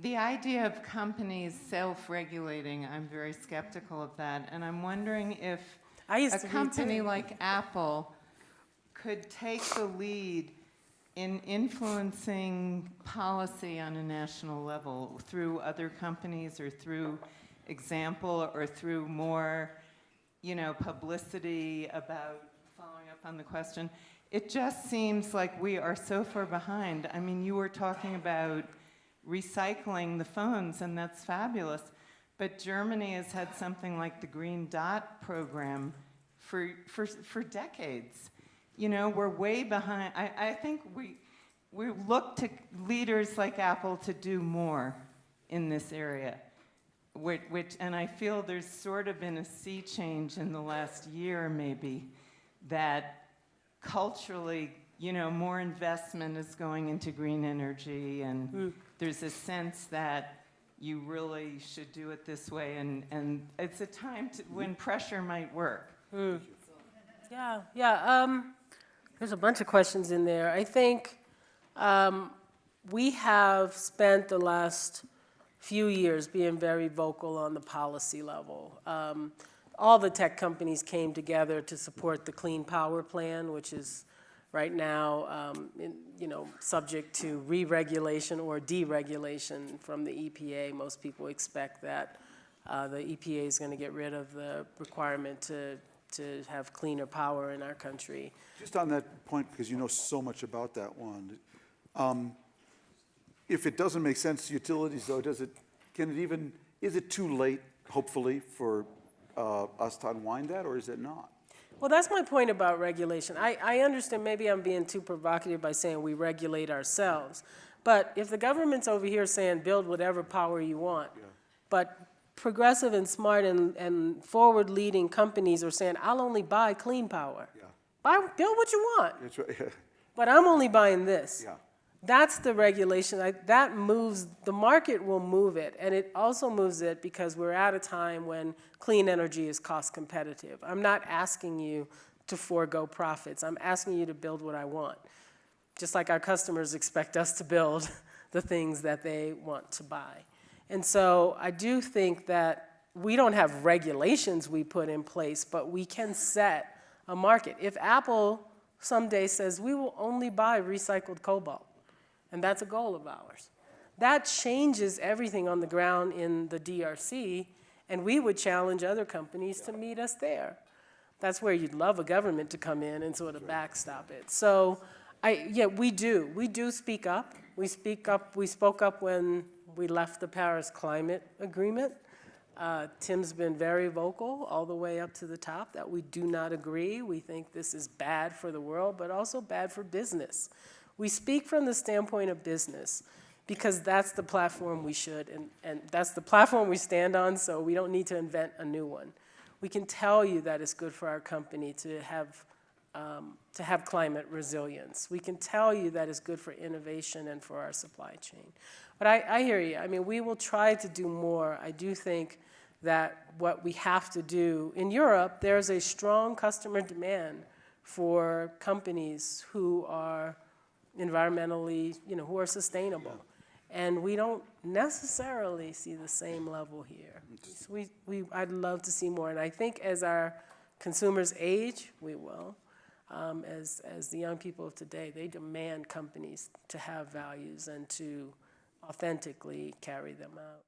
The idea of companies self-regulating, I'm very skeptical of that. And I'm wondering if a company like Apple could take the lead in influencing policy on a national level through other companies or through example or through more, publicity about following up on the question. It just seems like we are so far behind. I mean, you were talking about recycling the phones, and that's fabulous. But Germany has had something like the Green Dot program for decades. We're way behind. I think we look to leaders like Apple to do more in this area, and I feel there's sort of been a sea change in the last year, maybe, that culturally, more investment is going into green energy, and there's a sense that you really should do it this way, and it's a time when pressure might work. There's a bunch of questions in there. I think we have spent the last few years being very vocal on the policy level. All the tech companies came together to support the Clean Power Plan, which is right now subject to re-regulation or deregulation from the EPA. Most people expect that the EPA is going to get rid of the requirement to have cleaner power in our country. Just on that point, because you know so much about that one, if it doesn't make sense to utilities, though, is it too late, hopefully, for us to unwind that, or is it not? Well, that's my point about regulation. I understand maybe I'm being too provocative by saying we regulate ourselves. But if the government's over here saying build whatever power you want, but progressive and smart and forward-leading companies are saying, I'll only buy clean power. Build what you want. That's right. But I'm only buying this. Yeah. That's the regulation. That moves, the market will move it. And it also moves it because we're at a time when clean energy is cost competitive. I'm not asking you to forego profits. I'm asking you to build what I want. Just like our customers expect us to build the things that they want to buy. And so I do think that we don't have regulations we put in place, but we can set a market. If Apple someday says we will only buy recycled cobalt, and that's a goal of ours, that changes everything on the ground in the DRC, and we would challenge other companies to meet us there. That's where you'd love a government to come in and sort of backstop it. So, we do speak up. We spoke up when we left the Paris Climate Agreement. Tim's been very vocal all the way up to the top that we do not agree. We think this is bad for the world, but also bad for business. We speak from the standpoint of business because that's the platform we should, and that's the platform we stand on, so we don't need to invent a new one. We can tell you that it's good for our company to have climate resilience. We can tell you that it's good for innovation and for our supply chain. But I hear you. I mean, we will try to do more. I do think that what we have to do, in Europe, there's a strong customer demand for companies who are environmentally, who are sustainable. And we don't necessarily see the same level here. So I'd love to see more. And I think as our consumers age, we will. As the young people of today, they demand companies to have values and to authentically carry them out.